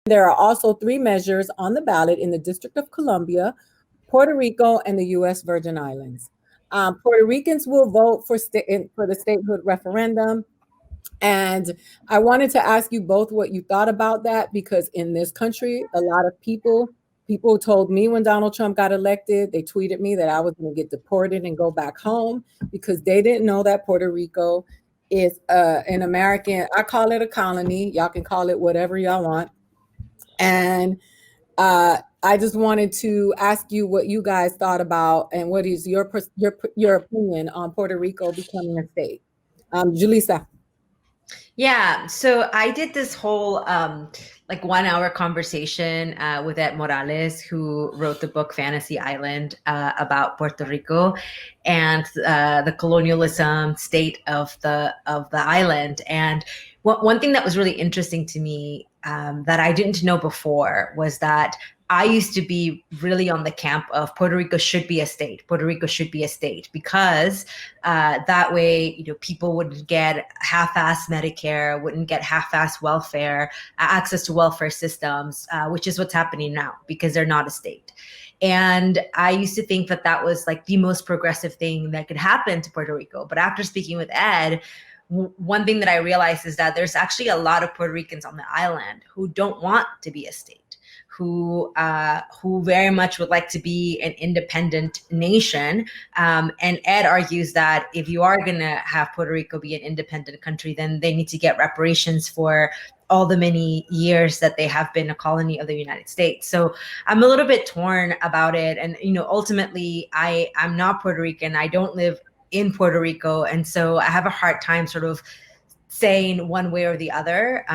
There are also 3 measures on the ballot in the District of Columbia, Puerto Rico, and the U.S. Virgin Islands. Puerto Ricans will vote for the statehood referendum. And I wanted to ask you both what you thought about that, because in this country, a lot of people told me when Donald Trump got elected, they tweeted me that I was going to get deported and go back home because they didn't know that Puerto Rico is an American, I call it a colony. Y'all can call it whatever y'all want. And I just wanted to ask you what you guys thought about and what is your opinion on Puerto Rico becoming a state. Julissa. Yeah, so I did this whole like 1 hour conversation with Ed Morales, who wrote the book Fantasy Island about Puerto Rico and the colonialism state of the island. And one thing that was really interesting to me that I didn't know before was that I used to be really on the camp of Puerto Rico should be a state. Puerto Rico should be a state because that way, people wouldn't get half-assed Medicare, wouldn't get half-assed welfare, access to welfare systems, which is what's happening now because they're not a state. And I used to think that that was like the most progressive thing that could happen to Puerto Rico. But after speaking with Ed, one thing that I realized is that there's actually a lot of Puerto Ricans on the island who don't want to be a state, who very much would like to be an independent nation. And Ed argues that if you are going to have Puerto Rico be an independent country, then they need to get reparations for all the many years that they have been a colony of the United States. So I'm a little bit torn about it. And, ultimately, I'm not Puerto Rican. I don't live in Puerto Rico. And so I have a hard time sort of saying one way or the other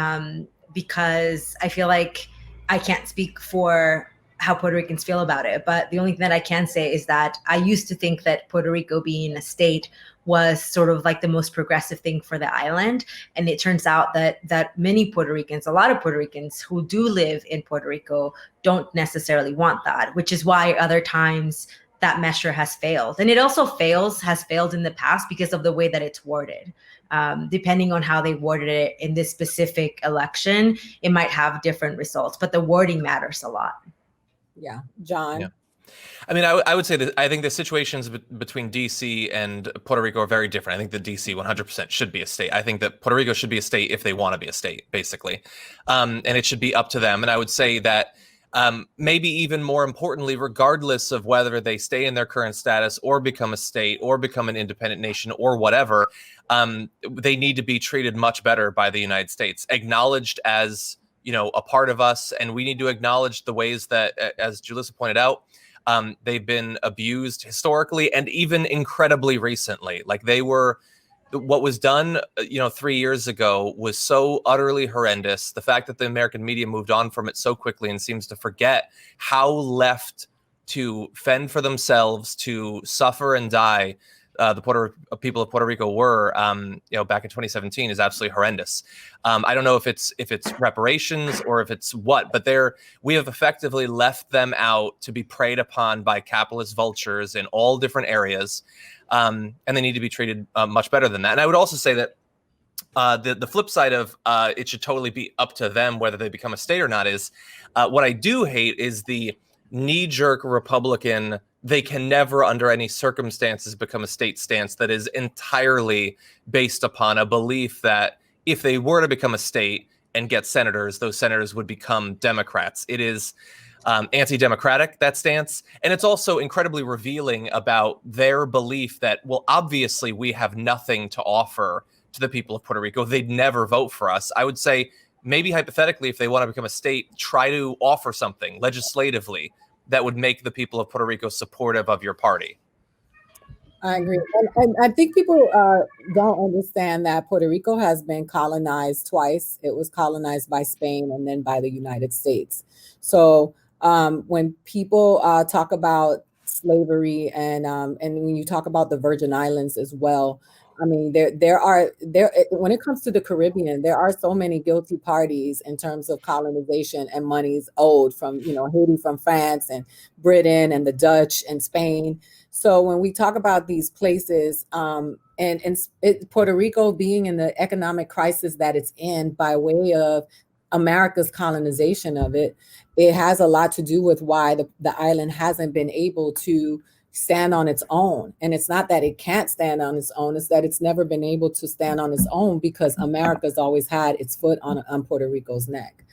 because I feel like I can't speak for how Puerto Ricans feel about it. But the only thing that I can say is that I used to think that Puerto Rico being a state was sort of like the most progressive thing for the island. And it turns out that many Puerto Ricans, a lot of Puerto Ricans who do live in Puerto Rico don't necessarily want that, which is why other times that measure has failed. And it also has failed in the past because of the way that it's worded. Depending on how they worded it in this specific election, it might have different results, but the wording matters a lot. Yeah. John? Yeah. I mean, I would say that I think the situations between DC and Puerto Rico are very different. I think that DC 100% should be a state. I think that Puerto Rico should be a state if they want to be a state, basically. And it should be up to them. And I would say that maybe even more importantly, regardless of whether they stay in their current status or become a state or become an independent nation or whatever, they need to be treated much better by the United States, acknowledged as, a part of us. And we need to acknowledge the ways that, as Julissa pointed out, they've been abused historically and even incredibly recently. Like what was done, 3 years ago was so utterly horrendous. The fact that the American media moved on from it so quickly and seems to forget how left to fend for themselves, to suffer and die, the people of Puerto Rico were, back in 2017 is absolutely horrendous. I don't know if it's reparations or if it's what, but we have effectively left them out to be preyed upon by capitalist vultures in all different areas. And they need to be treated much better than that. And I would also say that the flip side of it should totally be up to them whether they become a state or not is what I do hate is the knee-jerk Republican, they can never under any circumstances become a state stance that is entirely based upon a belief that if they were to become a state and get senators, those senators would become Democrats. It is anti-democratic, that stance. And it's also incredibly revealing about their belief that, well, obviously we have nothing to offer to the people of Puerto Rico. They'd never vote for us. I would say maybe hypothetically, if they want to become a state, try to offer something legislatively that would make the people of Puerto Rico supportive of your party. I agree. And I think people don't understand that Puerto Rico has been colonized twice. It was colonized by Spain and then by the United States. So when people talk about slavery and when you talk about the Virgin Islands as well, I mean, there when it comes to the Caribbean, there are so many guilty parties in terms of colonization and monies owed from, Haiti, from France and Britain and the Dutch and Spain. So when we talk about these places and Puerto Rico being in the economic crisis that it's in by way of America's colonization of it, it has a lot to do with why the island hasn't been able to stand on its own. And it's not that it can't stand on its own, it's that it's never been able to stand on its own because America's always had its foot on Puerto Rico's neck.